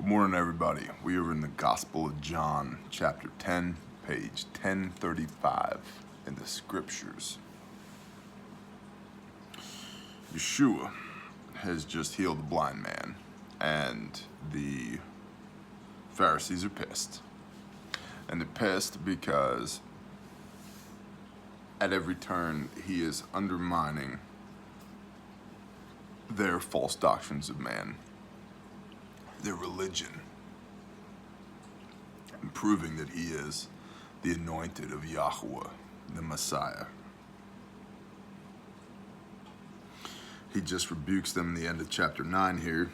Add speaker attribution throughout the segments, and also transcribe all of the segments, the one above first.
Speaker 1: Morning, everybody. We are in the Gospel of John, chapter 10, page 1035 in the scriptures. Yeshua has just healed a blind man, and the Pharisees are pissed. And they're pissed because at every turn he is undermining their false doctrines of man, their religion, and proving that he is the anointed of Yahweh, the Messiah. He just rebukes them in the end of chapter 9 here.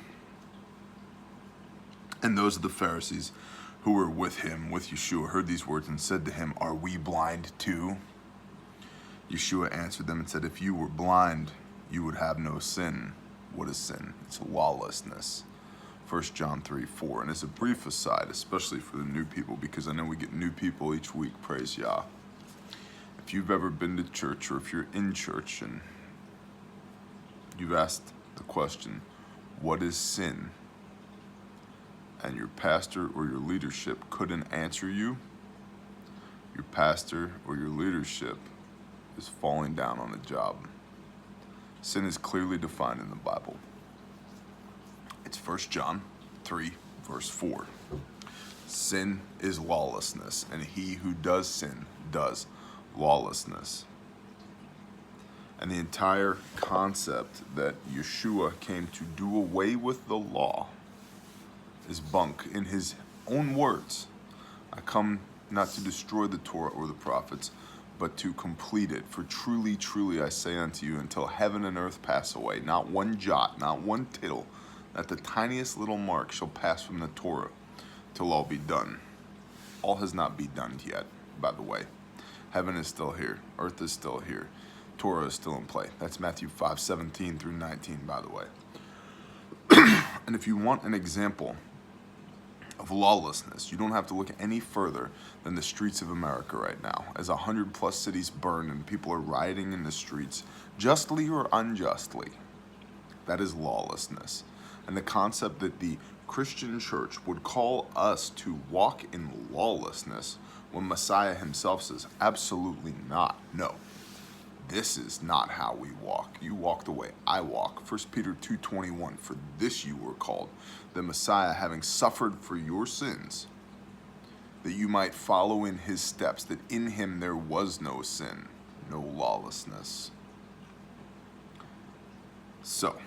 Speaker 1: And those of the Pharisees who were with him, with Yeshua, heard these words and said to him, "Are we blind too?" Yeshua answered them and said, "If you were blind, you would have no sin." What is sin? It's lawlessness. 1 John 3:4. And as a brief aside, especially for the new people, because I know we get new people each week, praise Yah. If you've ever been to church, or if you're in church and you've asked the question, what is sin? And your pastor or your leadership couldn't answer you, your pastor or your leadership is falling down on a job. Sin is clearly defined in the Bible. It's 1 John 3, verse 4. Sin is lawlessness, and he who does sin does lawlessness. And the entire concept that Yeshua came to do away with the law is bunk. In his own words, I come not to destroy the Torah or the prophets, but to complete it. For truly, truly, I say unto you, until heaven and earth pass away, not one jot, not one tittle, not the tiniest little mark shall pass from the Torah, till all be done. All has not been done yet, by the way. Heaven is still here. Earth is still here. Torah is still in play. That's Matthew 5:17 through 19, by the way. And if you want an example of lawlessness, you don't have to look any further than the streets of America right now, as 100+ cities burn and people are rioting in the streets, justly or unjustly. That is lawlessness. And the concept that the Christian church would call us to walk in lawlessness when Messiah himself says, absolutely not. No, this is not how we walk. You walk the way I walk. 1 Peter 2:21, for this you were called, the Messiah having suffered for your sins, that you might follow in his steps, that in him there was no sin, no lawlessness. So,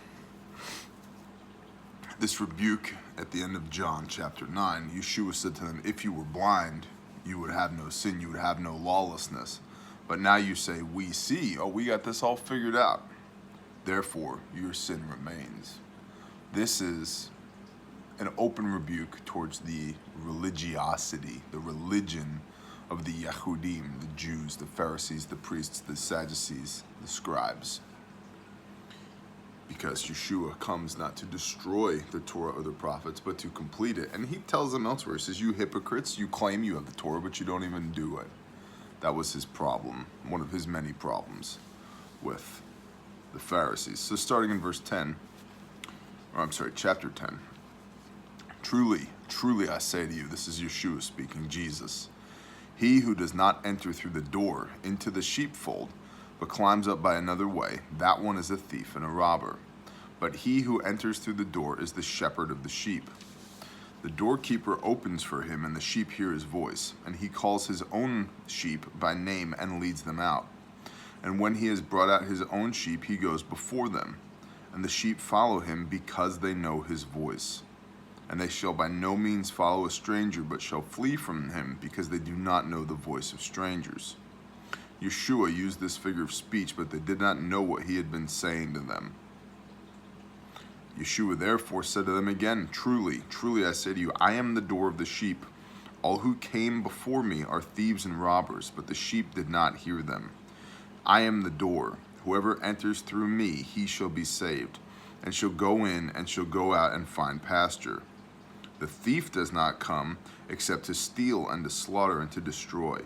Speaker 1: this rebuke at the end of John chapter 9, Yeshua said to them, if you were blind, you would have no sin, you would have no lawlessness. But now you say, we see, we got this all figured out. Therefore, your sin remains. This is an open rebuke towards the religiosity, the religion of the Yehudim, the Jews, the Pharisees, the priests, the Sadducees, the scribes. Because Yeshua comes not to destroy the Torah or the prophets, but to complete it. And he tells them elsewhere, he says, you hypocrites, you claim you have the Torah, but you don't even do it. That was his problem, one of his many problems with the Pharisees. So starting in chapter 10. Truly, truly I say to you, this is Yeshua speaking, Jesus, he who does not enter through the door into the sheepfold, but climbs up by another way, that one is a thief and a robber. But he who enters through the door is the shepherd of the sheep. The doorkeeper opens for him, and the sheep hear his voice, and he calls his own sheep by name and leads them out. And when he has brought out his own sheep, he goes before them, and the sheep follow him because they know his voice. And they shall by no means follow a stranger, but shall flee from him, because they do not know the voice of strangers. Yeshua used this figure of speech, but they did not know what he had been saying to them. Yeshua therefore said to them again, truly, truly I say to you, I am the door of the sheep. All who came before me are thieves and robbers, but the sheep did not hear them. I am the door. Whoever enters through me, he shall be saved, and shall go in and shall go out and find pasture. The thief does not come except to steal and to slaughter and to destroy.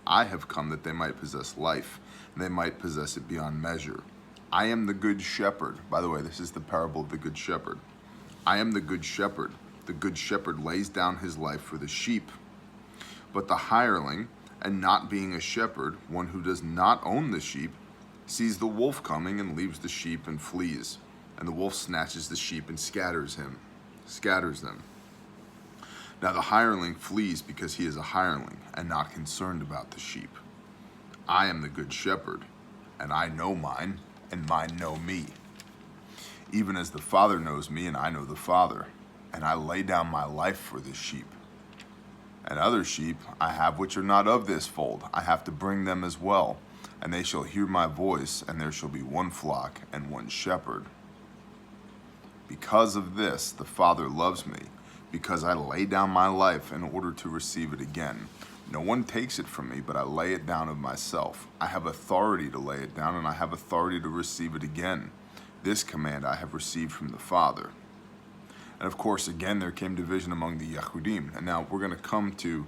Speaker 1: I have come that they might possess life, and they might possess it beyond measure. I am the good shepherd. By the way, this is the parable of the good shepherd. I am the good shepherd. The good shepherd lays down his life for the sheep. But the hireling, and not being a shepherd, one who does not own the sheep, sees the wolf coming and leaves the sheep and flees. And the wolf snatches the sheep and scatters them. Now the hireling flees because he is a hireling and not concerned about the sheep. I am the good shepherd, and I know mine, and mine know me. Even as the Father knows me, and I know the Father, and I lay down my life for the sheep. And other sheep I have which are not of this fold. I have to bring them as well, and they shall hear my voice, and there shall be one flock and one shepherd. Because of this, the Father loves me, because I lay down my life in order to receive it again. No one takes it from me, but I lay it down of myself. I have authority to lay it down, and I have authority to receive it again. This command I have received from the Father. And of course, again, there came division among the Yehudim. And now we're going to come to,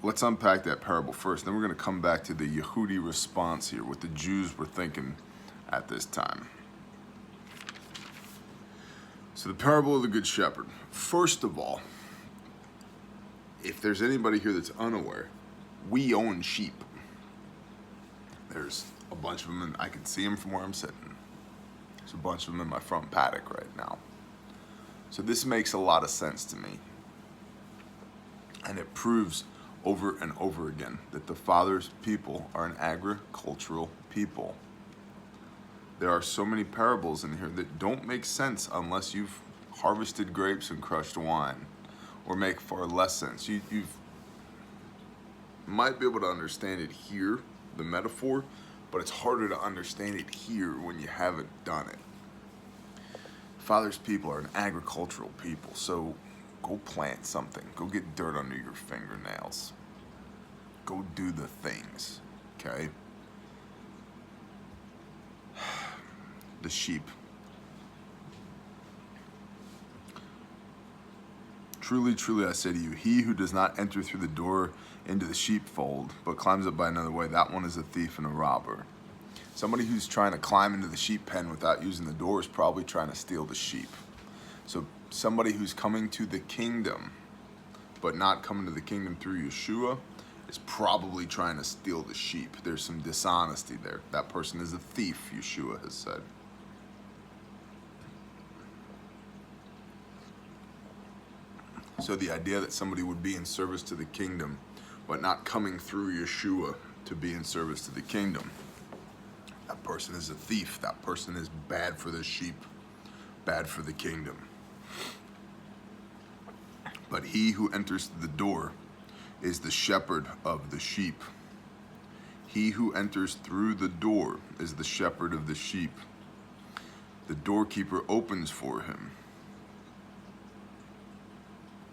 Speaker 1: let's unpack that parable first. Then we're going to come back to the Yehudi response here, what the Jews were thinking at this time. So the parable of the Good Shepherd. First of all, if there's anybody here that's unaware, we own sheep. There's a bunch of them, and I can see them from where I'm sitting. There's a bunch of them in my front paddock right now. So this makes a lot of sense to me. And it proves over and over again that the Father's people are an agricultural people. There are so many parables in here that don't make sense unless you've harvested grapes and crushed wine, or make far less sense. You might be able to understand it here, the metaphor, but it's harder to understand it here when you haven't done it. Father's people are an agricultural people, so go plant something. Go get dirt under your fingernails. Go do the things, okay? The sheep. Truly, truly, I say to you, he who does not enter through the door into the sheepfold, but climbs up by another way, that one is a thief and a robber. Somebody who's trying to climb into the sheep pen without using the door is probably trying to steal the sheep. So somebody who's coming to the kingdom, but not coming to the kingdom through Yeshua, is probably trying to steal the sheep. There's some dishonesty there. That person is a thief, Yeshua has said. So the idea that somebody would be in service to the kingdom, but not coming through Yeshua to be in service to the kingdom, that person is a thief. That person is bad for the sheep, bad for the kingdom. But he who enters the door is the shepherd of the sheep. He who enters through the door is the shepherd of the sheep. The doorkeeper opens for him,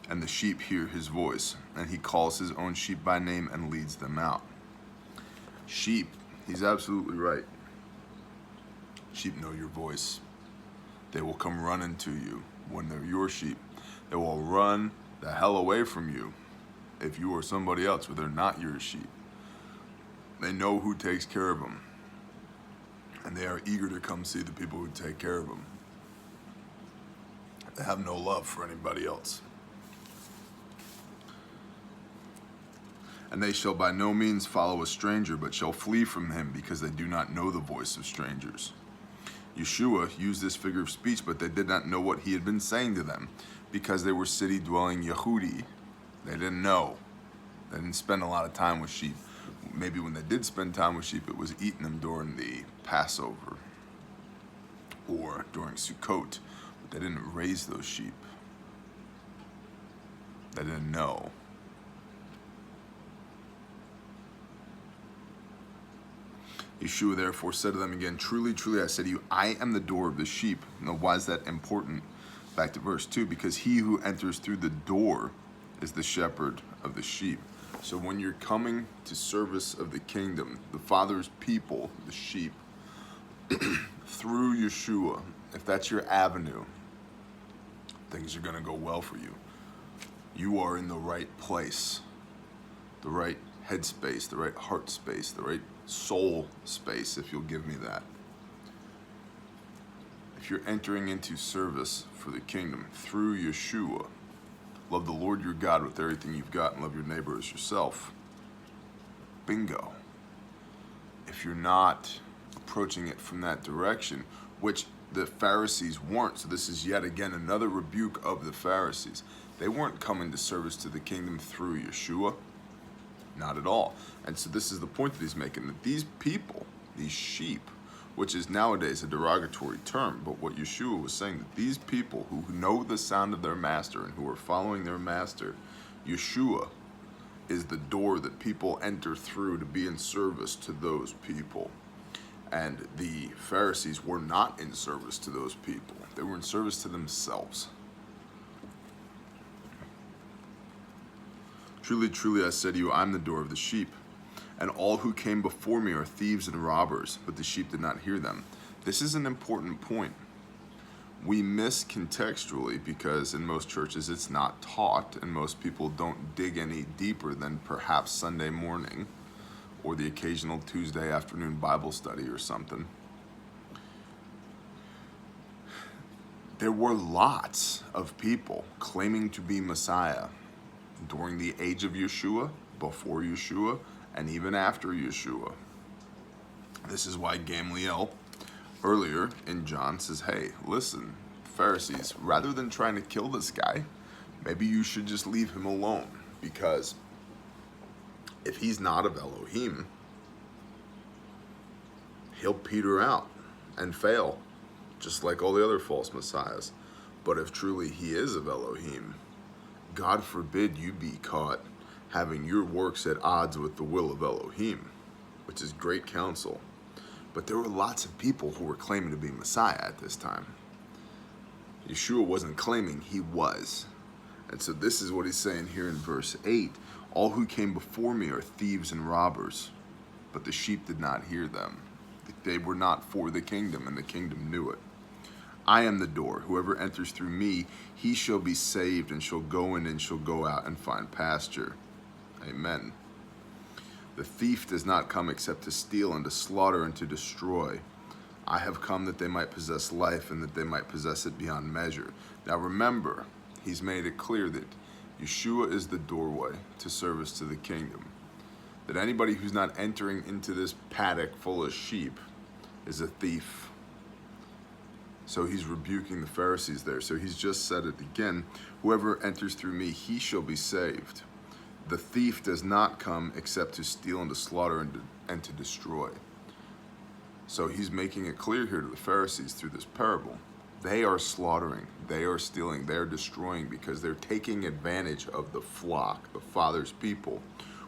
Speaker 1: and the sheep hear his voice, and he calls his own sheep by name and leads them out. Sheep, he's absolutely right. Sheep know your voice. They will come running to you when they're your sheep. They will run the hell away from you if you are somebody else, but they're not your sheep. They know who takes care of them, and they are eager to come see the people who take care of them. They have no love for anybody else. And they shall by no means follow a stranger, but shall flee from him, because they do not know the voice of strangers. Yeshua used this figure of speech, but they did not know what he had been saying to them, because they were city-dwelling Yehudi. They didn't know. They didn't spend a lot of time with sheep. Maybe when they did spend time with sheep, it was eating them during the Passover or during Sukkot, but they didn't raise those sheep. They didn't know. Yeshua therefore said to them again, truly, truly, I say to you, I am the door of the sheep. Now, why is that important? Back to verse 2, because he who enters through the door is the shepherd of the sheep. So when you're coming to service of the kingdom, the Father's people, the sheep, through Yeshua, if that's your avenue, things are going to go well for you. You are in the right place, the right headspace, the right heart space, the right soul space, if you'll give me that. If you're entering into service for the kingdom through Yeshua, Love the Lord your God with everything you've got and love your neighbor as yourself. Bingo. If you're not approaching it from that direction, which the Pharisees weren't, so this is yet again another rebuke of the Pharisees. They weren't coming to service to the kingdom through Yeshua. Not at all. And so this is the point that he's making, that these people, these sheep, which is nowadays a derogatory term, but what Yeshua was saying, that these people who know the sound of their master and who are following their master, Yeshua is the door that people enter through to be in service to those people. And the Pharisees were not in service to those people. They were in service to themselves. Truly, truly, I say to you, I'm the door of the sheep. And all who came before me are thieves and robbers, but the sheep did not hear them. This is an important point. We miss contextually because in most churches it's not taught, and most people don't dig any deeper than perhaps Sunday morning or the occasional Tuesday afternoon Bible study or something. There were lots of people claiming to be Messiah during the age of Yeshua, before Yeshua, and even after Yeshua. This is why Gamaliel earlier in John says, hey, listen, Pharisees, rather than trying to kill this guy, maybe you should just leave him alone, because if he's not of Elohim, he'll peter out and fail, just like all the other false messiahs. But if truly he is of Elohim, God forbid you be caught having your works at odds with the will of Elohim, which is great counsel. But there were lots of people who were claiming to be Messiah at this time. Yeshua wasn't claiming, he was. And so this is what he's saying here in verse 8. All who came before me are thieves and robbers, but the sheep did not hear them. They were not for the kingdom, and the kingdom knew it. I am the door. Whoever enters through me, he shall be saved, and shall go in and shall go out and find pasture. Amen. The thief does not come except to steal and to slaughter and to destroy. I have come that they might possess life and that they might possess it beyond measure. Now remember, he's made it clear that Yeshua is the doorway to service to the kingdom. That anybody who's not entering into this paddock full of sheep is a thief. So he's rebuking the Pharisees there. So he's just said it again. Whoever enters through me, he shall be saved. The thief does not come except to steal and to slaughter and to destroy. So he's making it clear here to the Pharisees through this parable. They are slaughtering, they are stealing, they are destroying because they're taking advantage of the flock, the Father's people,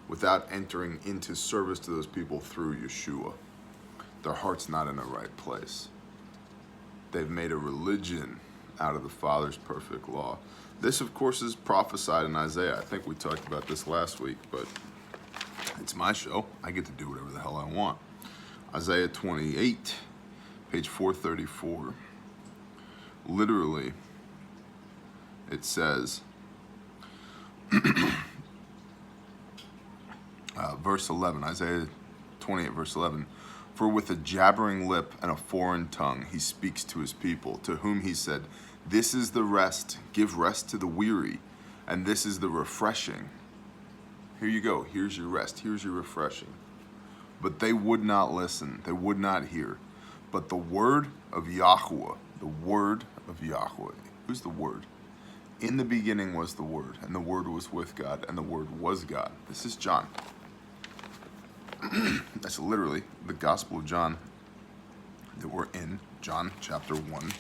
Speaker 1: without entering into service to those people through Yeshua. Their heart's not in the right place. They've made a religion out of the Father's perfect law. This, of course, is prophesied in Isaiah. I think we talked about this last week, but it's my show. I get to do whatever the hell I want. Isaiah 28, page 434. Literally, it says, verse 11, Isaiah 28, verse 11, for with a jabbering lip and a foreign tongue he speaks to his people, to whom he said, this is the rest, give rest to the weary, and this is the refreshing. Here you go, here's your rest, here's your refreshing. But they would not listen, they would not hear. But the word of Yahweh, the word of Yahweh. Who's the word? In the beginning was the word, and the word was with God, and the word was God. This is John. That's literally the Gospel of John that we're in, John chapter 1.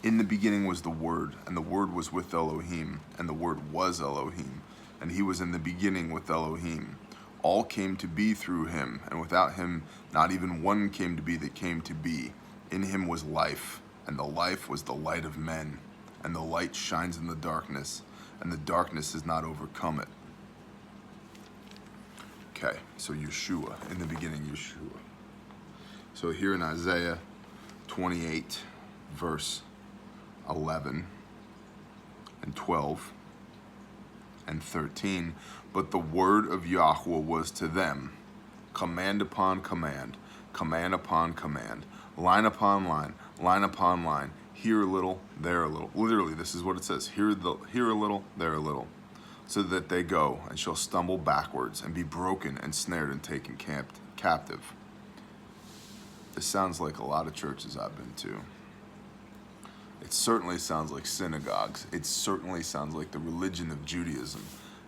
Speaker 1: In the beginning was the word, and the word was with Elohim, and the word was Elohim, and he was in the beginning with Elohim. All came to be through him, and without him not even one came to be that came to be. In him was life, and the life was the light of men, and the light shines in the darkness, and the darkness has not overcome it. Okay, so Yeshua, in the beginning Yeshua. So here in Isaiah 28, verse 11 and 12 and 13, but the word of Yahweh was to them, command upon command, command upon command, line upon line, line upon line. here a little, there a little. Literally, this is what it says. Here a little, there a little. So that they go and shall stumble backwards and be broken and snared and taken captive. This sounds like a lot of churches I've been to. It certainly sounds like synagogues. It certainly sounds like the religion of Judaism.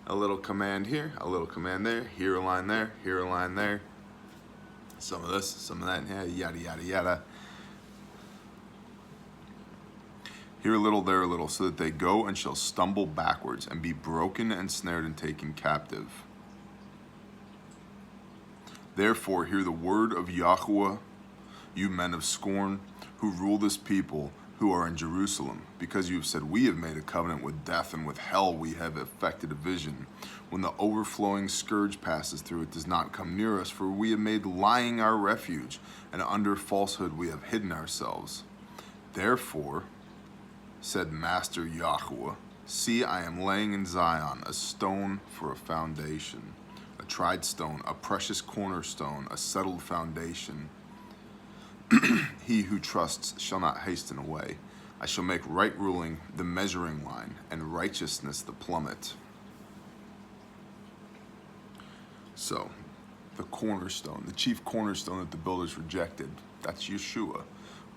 Speaker 1: A little command here, a little command there, here a line there, here a line there. Some of this, some of that, yada, yada, yada. Here a little, there a little, so that they go and shall stumble backwards and be broken and snared and taken captive. Therefore, hear the word of Yahuwah, you men of scorn, who rule this people, who are in Jerusalem, because you have said, we have made a covenant with death, and with hell we have effected a vision. When the overflowing scourge passes through, it does not come near us, for we have made lying our refuge, and under falsehood we have hidden ourselves. Therefore, said Master Yahuwah, see, I am laying in Zion a stone for a foundation, a tried stone, a precious cornerstone, a settled foundation. He who trusts shall not hasten away. I shall make right ruling the measuring line, and righteousness the plummet. So, the cornerstone, the chief cornerstone that the builders rejected, that's Yeshua.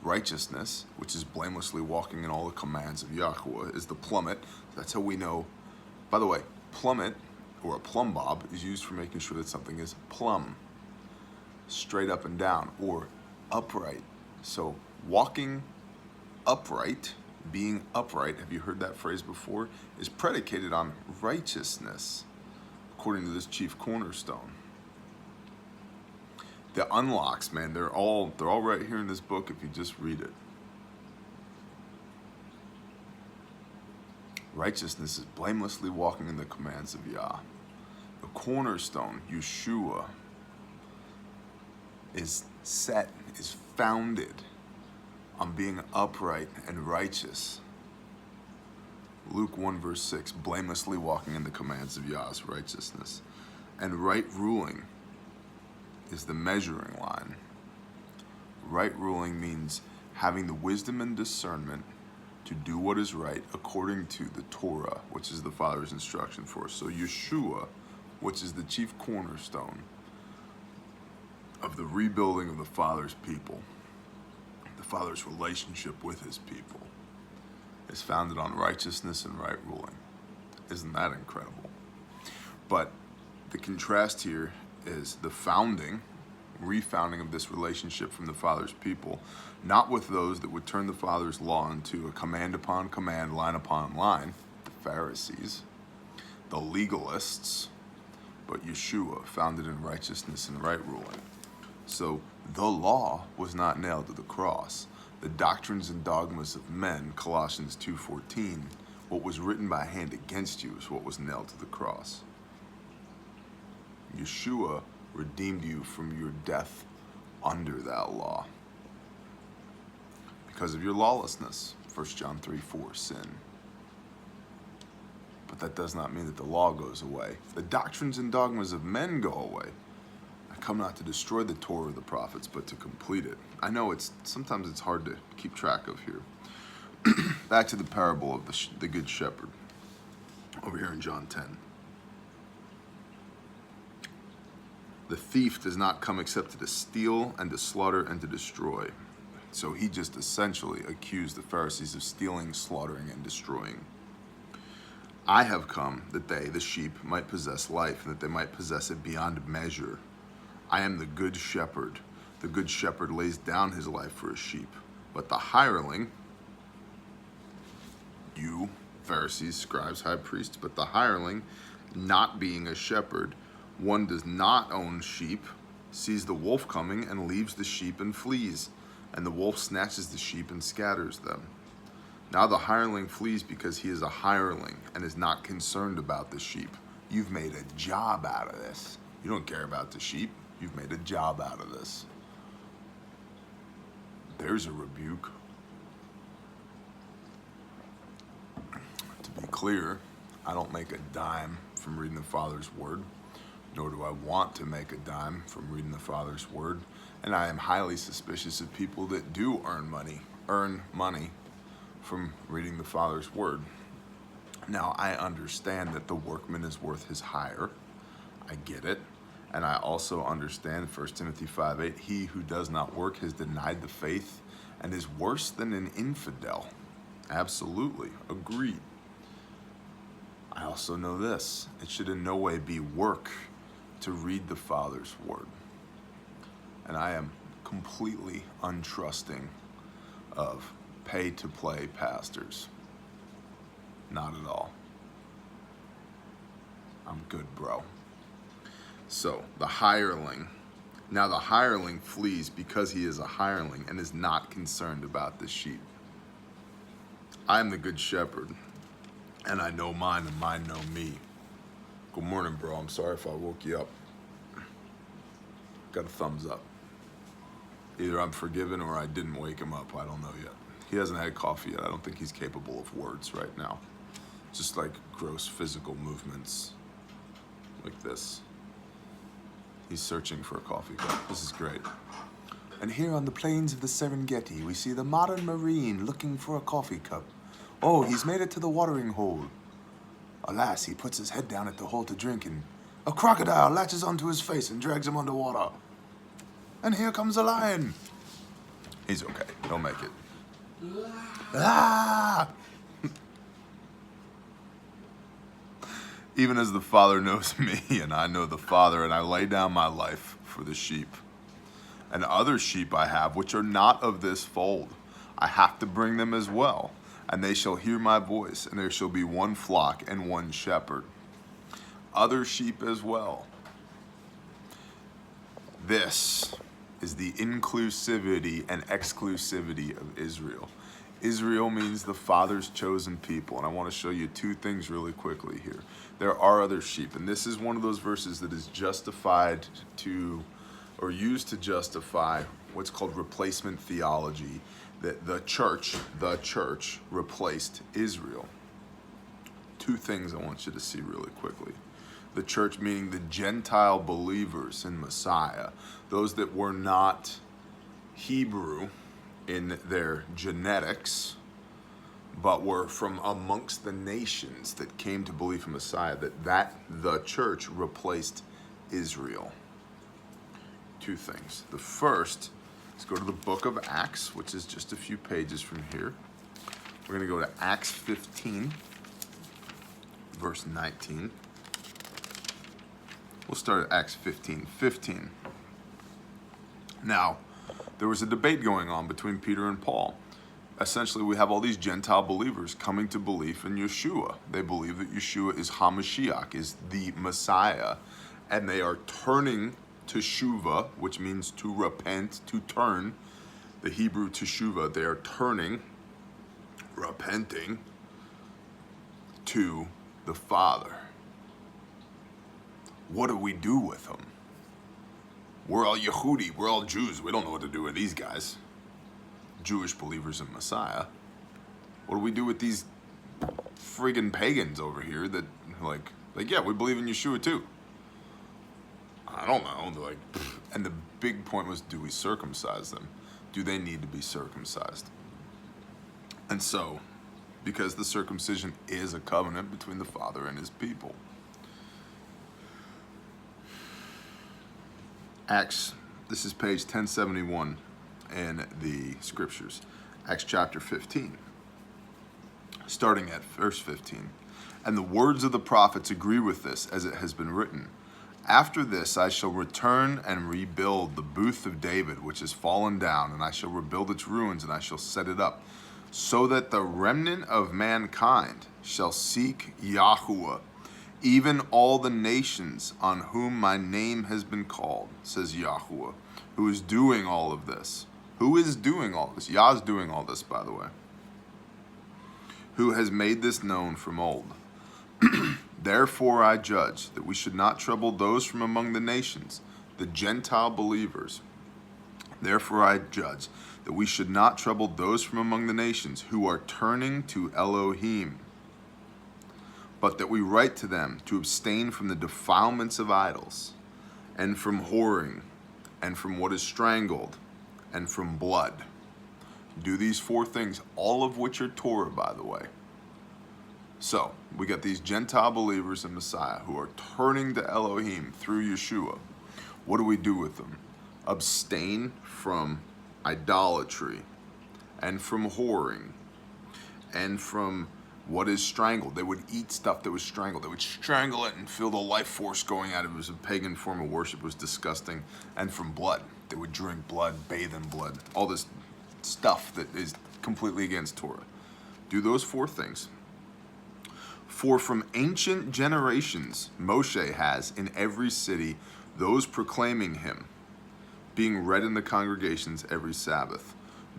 Speaker 1: Righteousness, which is blamelessly walking in all the commands of Yahuwah, is the plummet. That's how we know. By the way, plummet, or a plumb bob, is used for making sure that something is plumb, straight up and down, or upright. So walking upright, being upright, have you heard that phrase before, is predicated on righteousness, according to this chief cornerstone. The unlocks, man, they're all right here in this book if you just read it. Righteousness is blamelessly walking in the commands of Yah. The cornerstone, Yeshua, is set, is founded on being upright and righteous. Luke 1 verse 6, blamelessly walking in the commands of Yah's righteousness. And right ruling is the measuring line. Right ruling means having the wisdom and discernment to do what is right according to the Torah, which is the Father's instruction for us. So Yeshua, which is the chief cornerstone of the rebuilding of the Father's people, the Father's relationship with his people, is founded on righteousness and right ruling. Isn't that incredible? But the contrast here is the refounding of this relationship from the Father's people, not with those that would turn the Father's law into a command upon command, line upon line, the Pharisees, the legalists, but Yeshua, founded in righteousness and right ruling. So the law was not nailed to the cross. The doctrines and dogmas of men, Colossians 2:14, what was written by hand against you is what was nailed to the cross. Yeshua redeemed you from your death under that law because of your lawlessness, 1 John 3:4, sin. But that does not mean that the law goes away. The doctrines and dogmas of men go away. I come not to destroy the Torah of the prophets, but to complete it. I know sometimes it's hard to keep track of here. Back to the parable of the Good Shepherd over here in John 10. The thief does not come except to steal and to slaughter and to destroy. So he just essentially accused the Pharisees of stealing, slaughtering, and destroying. I have come that they, the sheep, might possess life, and that they might possess it beyond measure. I am the good shepherd. The good shepherd lays down his life for his sheep. But the hireling, you, Pharisees, scribes, high priests, but the hireling, not being a shepherd, one does not own sheep, sees the wolf coming and leaves the sheep and flees, and the wolf snatches the sheep and scatters them. Now the hireling flees because he is a hireling and is not concerned about the sheep. You've made a job out of this. You don't care about the sheep. You've made a job out of this. There's a rebuke. To be clear, I don't make a dime from reading the Father's word, nor do I want to make a dime from reading the Father's word. And I am highly suspicious of people that do earn money from reading the Father's word. Now, I understand that the workman is worth his hire. I get it. And I also understand 1 Timothy 5:8, he who does not work has denied the faith and is worse than an infidel. Absolutely. Agreed. I also know this. It should in no way be work to read the Father's word. And I am completely untrusting of pay-to-play pastors. Not at all. I'm good, bro. So, the hireling. Now the hireling flees because he is a hireling and is not concerned about the sheep. I am the good shepherd, and I know mine and mine know me. Good morning, bro. I'm sorry if I woke you up. Got a thumbs up. Either I'm forgiven or I didn't wake him up. I don't know yet. He hasn't had coffee yet. I don't think he's capable of words right now. Just like gross physical movements like this. He's searching for a coffee cup. This is great. And here on the plains of the Serengeti, we see the modern Marine looking for a coffee cup. Oh, he's made it to the watering hole. Alas, he puts his head down at the hole to drink, and a crocodile latches onto his face and drags him underwater. And here comes a lion. He's okay. He'll make it. Ah! Even as the Father knows me, and I know the Father, and I lay down my life for the sheep. And other sheep I have, which are not of this fold. I have to bring them as well. And they shall hear my voice, and there shall be one flock and one shepherd. Other sheep as well. This is the inclusivity and exclusivity of Israel. Israel means the Father's chosen people. And I want to show you two things really quickly here. There are other sheep. And this is one of those verses that is justified to, or used to justify what's called replacement theology. That the church replaced Israel. Two things I want you to see really quickly. The church meaning the Gentile believers in Messiah. Those that were not Hebrew in their genetics, but were from amongst the nations that came to believe in Messiah, that the church replaced Israel. Two things. The first, let's go to the book of Acts, which is just a few pages from here. We're going to go to Acts 15, verse 19. We'll start at Acts 15:15. Now, there was a debate going on between Peter and Paul. Essentially, we have all these Gentile believers coming to belief in Yeshua. They believe that Yeshua is HaMashiach, is the Messiah, and they are turning teshuvah, which means to repent, to turn. The Hebrew teshuvah, they are turning, repenting to the Father. What do we do with them? We're all Yehudi, we're all Jews. We don't know what to do with these guys. Jewish believers in Messiah. What do we do with these friggin' pagans over here that like yeah, we believe in Yeshua too? I don't know. They're like, and the big point was, do we circumcise them? Do they need to be circumcised? And so, because the circumcision is a covenant between the Father and his people. Acts, this is page 1071 in the scriptures. Acts chapter 15, starting at verse 15. And the words of the prophets agree with this, as it has been written. After this I shall return and rebuild the booth of David, which is fallen down, and I shall rebuild its ruins, and I shall set it up, so that the remnant of mankind shall seek Yahuwah, even all the nations on whom my name has been called, says Yahuwah, who is doing all of this. Who is doing all this? Yah's doing all this, by the way. Who has made this known from old. Therefore I judge that we should not trouble those from among the nations, the Gentile believers. Therefore I judge that we should not trouble those from among the nations who are turning to Elohim, but that we write to them to abstain from the defilements of idols, and from whoring, and from what is strangled, and from blood. Do these 4 things, all of which are Torah, by the way. So, we got these Gentile believers in Messiah who are turning to Elohim through Yeshua. What do we do with them? Abstain from idolatry and from whoring and from what is strangled. They would eat stuff that was strangled. They would strangle it and feel the life force going out of it. It was a pagan form of worship. It was disgusting. And from blood. They would drink blood, bathe in blood. All this stuff that is completely against Torah. Do those 4 things. For from ancient generations, Moshe has in every city those proclaiming him, being read in the congregations every Sabbath.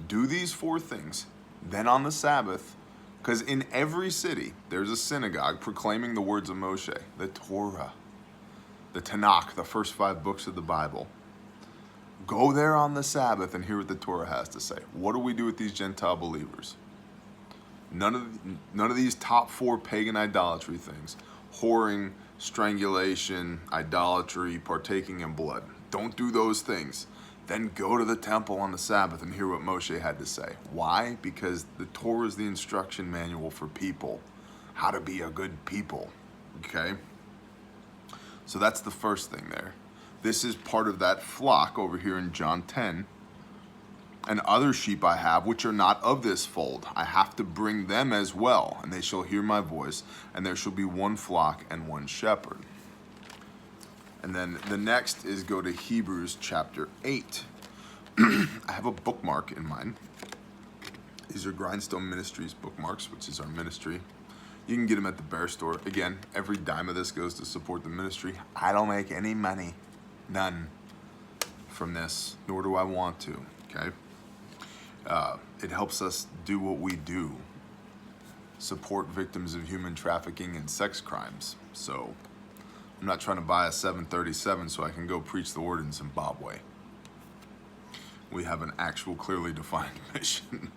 Speaker 1: Do these 4 things, then on the Sabbath, because in every city there's a synagogue proclaiming the words of Moshe, the Torah, the Tanakh, the first 5 books of the Bible. Go there on the Sabbath and hear what the Torah has to say. What do we do with these Gentile believers? None of these top 4 pagan idolatry things. Whoring, strangulation, idolatry, partaking in blood. Don't do those things. Then go to the temple on the Sabbath and hear what Moshe had to say. Why? Because the Torah is the instruction manual for people. How to be a good people. Okay? So that's the first thing there. This is part of that flock over here in John 10. And other sheep I have, which are not of this fold. I have to bring them as well, and they shall hear my voice, and there shall be one flock and one shepherd. And then the next is go to Hebrews chapter 8. I have a bookmark in mine. These are Grindstone Ministries bookmarks, which is our ministry. You can get them at the Bear Store. Again, every dime of this goes to support the ministry. I don't make any money, none, from this, nor do I want to, okay? It helps us do what we do, support victims of human trafficking and sex crimes. So I'm not trying to buy a 737 so I can go preach the word in Zimbabwe. We have an actual clearly defined mission.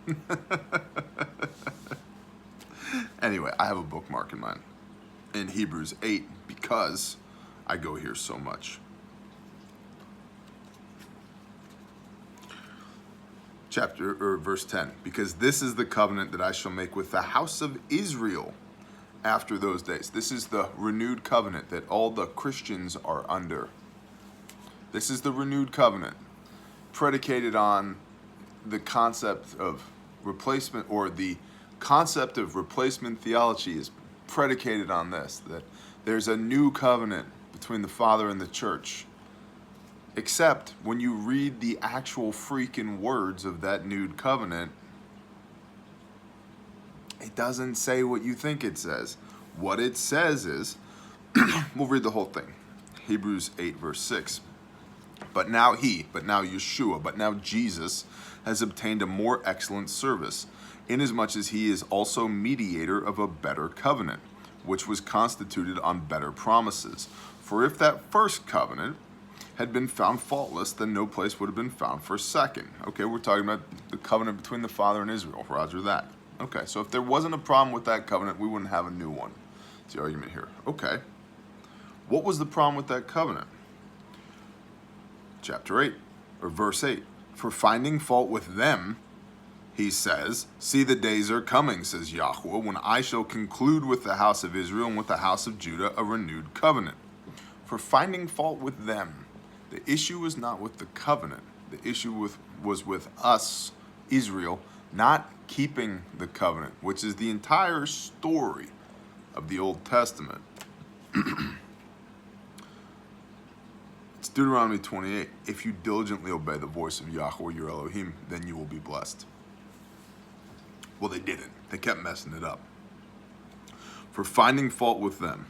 Speaker 1: Anyway, I have a bookmark in mine in Hebrews 8 because I go here so much. Verse 10, because this is the covenant that I shall make with the house of Israel after those days. This is the renewed covenant that all the Christians are under. This is the renewed covenant predicated on the concept of replacement, or the concept of replacement theology is predicated on this, that there's a new covenant between the Father and the church. Except when you read the actual freaking words of that new covenant, it doesn't say what you think it says. What it says is, we'll read the whole thing. Hebrews 8 verse 6. But now Yeshua, but now Jesus has obtained a more excellent service, inasmuch as he is also mediator of a better covenant, which was constituted on better promises. For if that first covenant had been found faultless, then no place would have been found for a second. Okay, we're talking about the covenant between the Father and Israel. Roger that. Okay, so if there wasn't a problem with that covenant, we wouldn't have a new one. That's the argument here. Okay. What was the problem with that covenant? Chapter 8, or verse 8. For finding fault with them, he says, see, the days are coming, says Yahweh, when I shall conclude with the house of Israel and with the house of Judah a renewed covenant. For finding fault with them. The issue was not with the covenant. The issue was with us, Israel, not keeping the covenant, which is the entire story of the Old Testament. It's Deuteronomy 28. If you diligently obey the voice of Yahweh, your Elohim, then you will be blessed. Well, they didn't. They kept messing it up. For finding fault with them,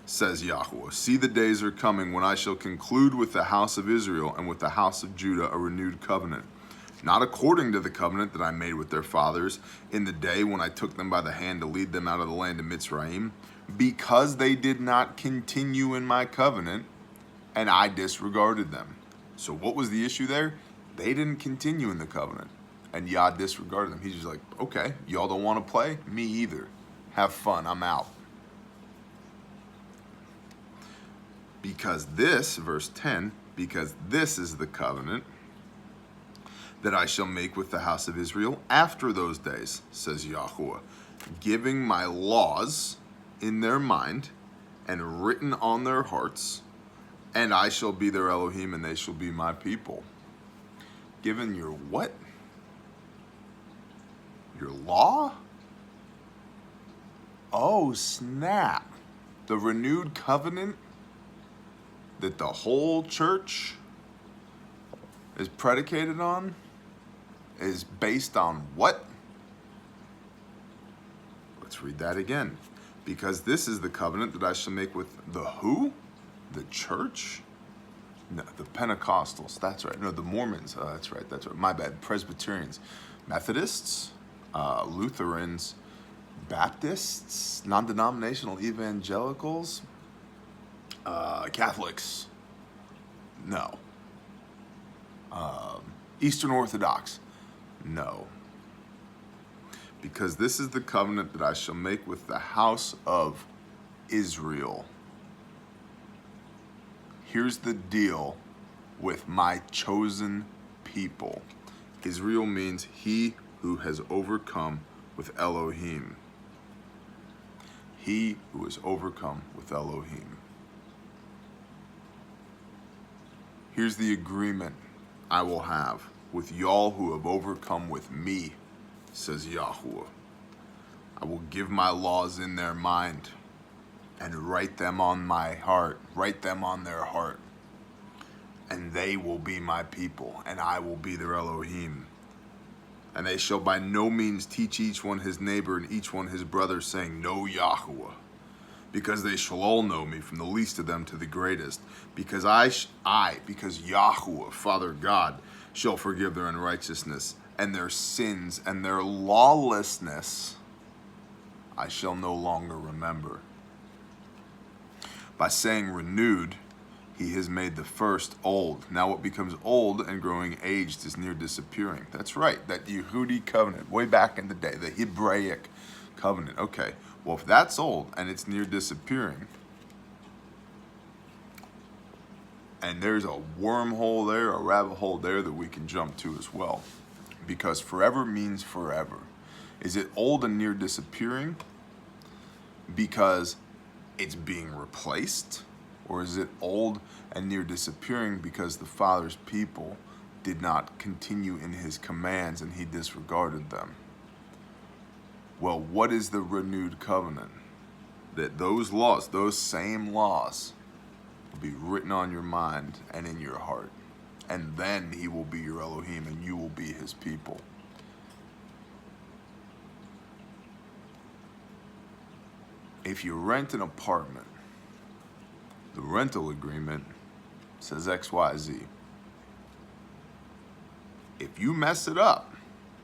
Speaker 1: says Yahweh, see, the days are coming when I shall conclude with the house of Israel and with the house of Judah a renewed covenant, not according to the covenant that I made with their fathers in the day when I took them by the hand to lead them out of the land of Mitzrayim, because they did not continue in my covenant, and I disregarded them. So what was the issue there? They didn't continue in the covenant, and Yah disregarded them. He's just like, okay, y'all don't want to play? Me either. Have fun, I'm out. Because this, verse 10, because this is the covenant that I shall make with the house of Israel after those days, says Yahuwah, giving my laws in their mind and written on their hearts, and I shall be their Elohim, and they shall be my people. Given your what? Your law? Oh, snap. The renewed covenant that the whole church is predicated on is based on what? Let's read that again. Because this is the covenant that I shall make with the who? The church? No, the Pentecostals. That's right. No, the Mormons. Oh, that's right. That's right. My bad. Presbyterians. Methodists. Lutherans. Baptists. Non-denominational evangelicals. Catholics. No. Eastern Orthodox. No. Because this is the covenant that I shall make with the house of Israel. Here's the deal with my chosen people. Israel means he who has overcome with Elohim. He who is overcome with Elohim. Here's the agreement I will have with y'all who have overcome with me, says Yahuwah. I will give my laws in their mind and write them on my heart, write them on their heart. And they will be my people, and I will be their Elohim. And they shall by no means teach each one his neighbor and each one his brother, saying, Know Yahuwah. Because they shall all know me, from the least of them to the greatest. Because because Yahuwah, Father God, shall forgive their unrighteousness and their sins and their lawlessness, I shall no longer remember. By saying renewed, he has made the first old. Now what becomes old and growing aged is near disappearing. That's right, that Yehudi covenant, way back in the day, the Hebraic covenant. Okay, well, if that's old and it's near disappearing, and there's a wormhole there, a rabbit hole there that we can jump to as well, because forever means forever. Is it old and near disappearing because it's being replaced? Or is it old and near disappearing because the Father's people did not continue in his commands and he disregarded them? Well, what is the renewed covenant? That those laws, those same laws, will be written on your mind and in your heart. And then he will be your Elohim and you will be his people. If you rent an apartment, the rental agreement says XYZ. If you mess it up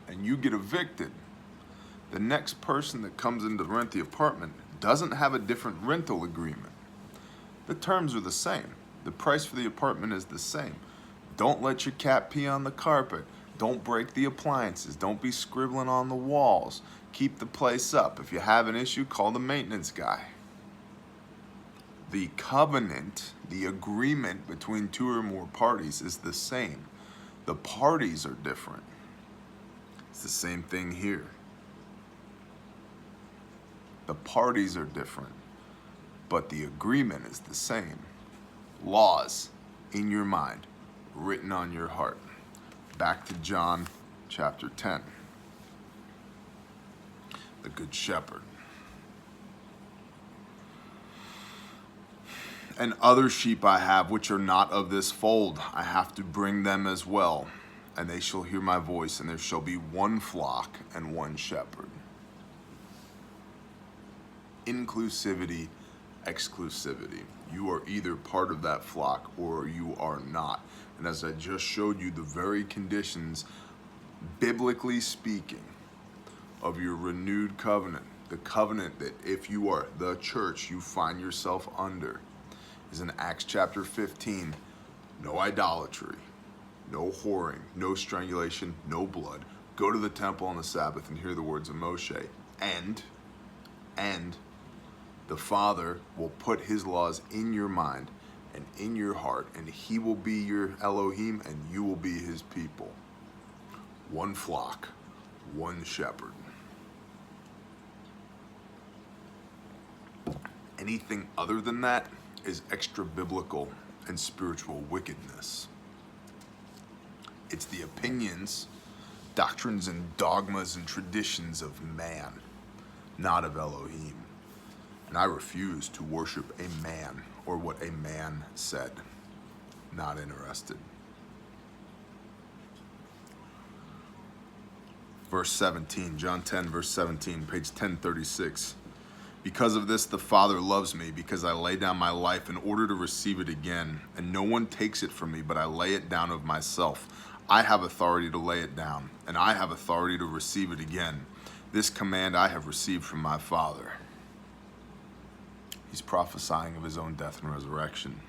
Speaker 1: and you get evicted, the next person that comes in to rent the apartment doesn't have a different rental agreement. The terms are the same. The price for the apartment is the same. Don't let your cat pee on the carpet. Don't break the appliances. Don't be scribbling on the walls. Keep the place up. If you have an issue, call the maintenance guy. The covenant, the agreement between two or more parties is the same. The parties are different. It's the same thing here. The parties are different, but the agreement is the same. Laws in your mind, written on your heart. Back to John chapter 10. The Good Shepherd. And other sheep I have which are not of this fold. I have to bring them as well. And they shall hear my voice, and there shall be one flock and one shepherd. Inclusivity, exclusivity. You are either part of that flock or you are not. And as I just showed you, the very conditions, biblically speaking, of your renewed covenant, the covenant that if you are the church you find yourself under, is in Acts chapter 15. No idolatry, no whoring, no strangulation, no blood. Go to the temple on the Sabbath and hear the words of Moshe. And the Father will put his laws in your mind and in your heart, and he will be your Elohim and you will be his people. one flock, one shepherd. Anything other than that is extra biblical and spiritual wickedness. It's the opinions, doctrines, and dogmas and traditions of man, not of Elohim. And I refuse to worship a man or what a man said. Not interested. Verse 17, John 10, verse 17, page 1036. Because of this, the Father loves me, because I lay down my life in order to receive it again. And no one takes it from me, but I lay it down of myself. I have authority to lay it down, and I have authority to receive it again. This command I have received from my Father. He's prophesying of his own death and resurrection.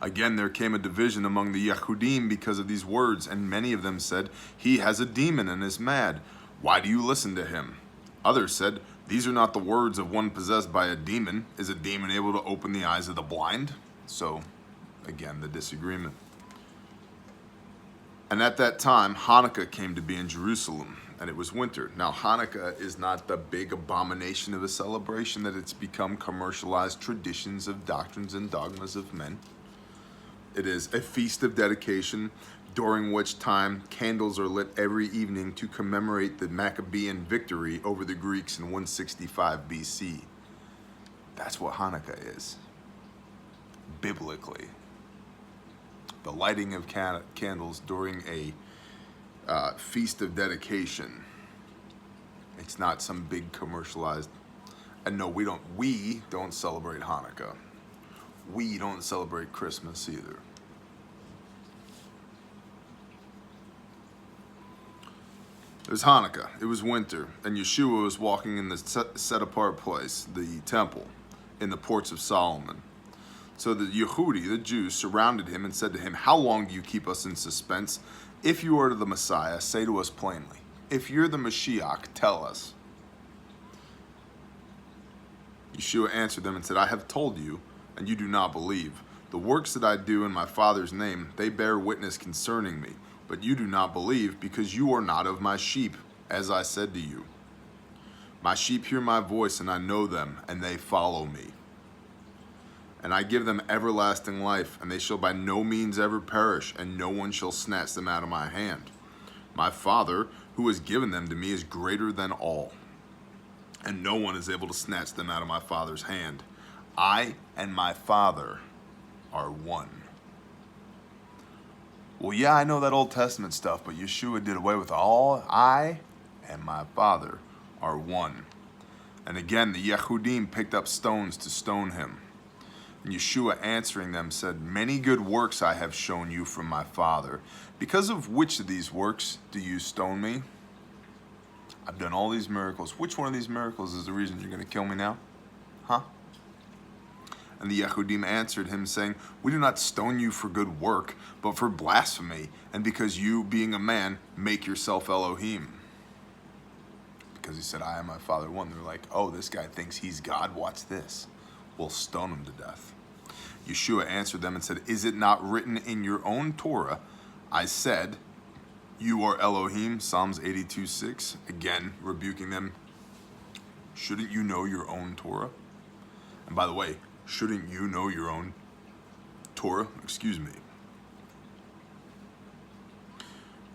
Speaker 1: Again, there came a division among the Yehudim because of these words, and many of them said, he has a demon and is mad. Why do you listen to him? Others said, these are not the words of one possessed by a demon. Is a demon able to open the eyes of the blind? So, again, the disagreement. And at that time, Hanukkah came to be in Jerusalem, and it was winter. Now, Hanukkah is not the big abomination of a celebration that it's become commercialized traditions of doctrines and dogmas of men. It is a feast of dedication, during which time candles are lit every evening to commemorate the Maccabean victory over the Greeks in 165 BC. That's what Hanukkah is, biblically. The lighting of candles during a feast of dedication. It's not some big commercialized, and no, we don't celebrate Hanukkah. We don't celebrate Christmas either. It was Hanukkah, it was winter, and Yeshua was walking in the set-apart place, the temple, in the porch of Solomon. So the Yehudi, the Jews, surrounded him and said to him, how long do you keep us in suspense? If you are the Messiah, say to us plainly. If you're the Mashiach, tell us. Yeshua answered them and said, I have told you, and you do not believe. The works that I do in my Father's name, they bear witness concerning me. But you do not believe, because you are not of my sheep, as I said to you. My sheep hear my voice, and I know them, and they follow me. And I give them everlasting life, and they shall by no means ever perish, and no one shall snatch them out of my hand. My Father, who has given them to me, is greater than all, and no one is able to snatch them out of my Father's hand. I and my Father are one. Well, yeah, I know that Old Testament stuff, but Yeshua did away with all. I and my Father are one. And again, the Yehudim picked up stones to stone him. And Yeshua answering them said, many good works I have shown you from my Father. Because of which of these works do you stone me? I've done all these miracles. Which one of these miracles is the reason you're going to kill me now? Huh? And the Yehudim answered him, saying, we do not stone you for good work, but for blasphemy, and because you, being a man, make yourself Elohim. Because he said, I am my Father one. They're like, oh, this guy thinks he's God. Watch this. We'll stone him to death. Yeshua answered them and said, is it not written in your own Torah, I said, you are Elohim, Psalms 82:6, again, rebuking them. Shouldn't you know your own Torah? And by the way, shouldn't you know your own Torah? Excuse me.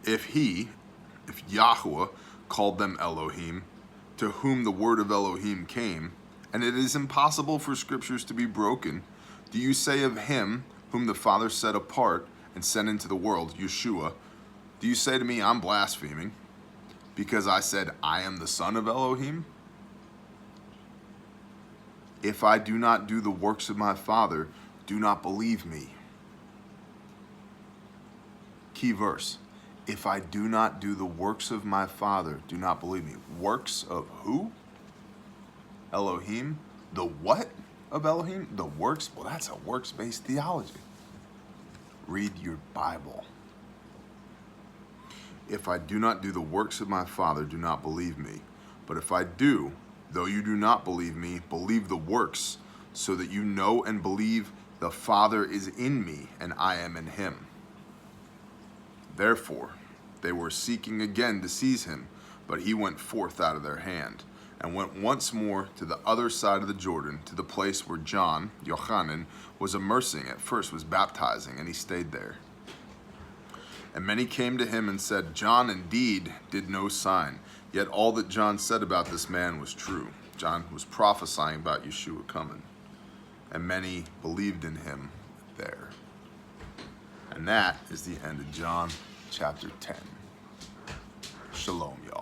Speaker 1: If Yahweh called them Elohim, to whom the word of Elohim came, and it is impossible for scriptures to be broken, do you say of him whom the Father set apart and sent into the world, Yeshua, do you say to me, I'm blaspheming, because I said, I am the son of Elohim? If I do not do the works of my Father, do not believe me. Key verse. If I do not do the works of my Father, do not believe me. Works of who? Elohim. The what of Elohim? The works? Well, that's a works-based theology. Read your Bible. If I do not do the works of my Father, do not believe me. But if I do, though you do not believe me, believe the works, so that you know and believe the Father is in me, and I am in him. Therefore, They were seeking again to seize him, but he went forth out of their hand, and went once more to the other side of the Jordan, to the place where John, Yochanan, was immersing, at first was baptizing, and he stayed there. And many came to him and said, John indeed did no sign, yet all that John said about this man was true. John was prophesying about Yeshua coming, and many believed in him there. And that is the end of John chapter 10. Shalom, y'all.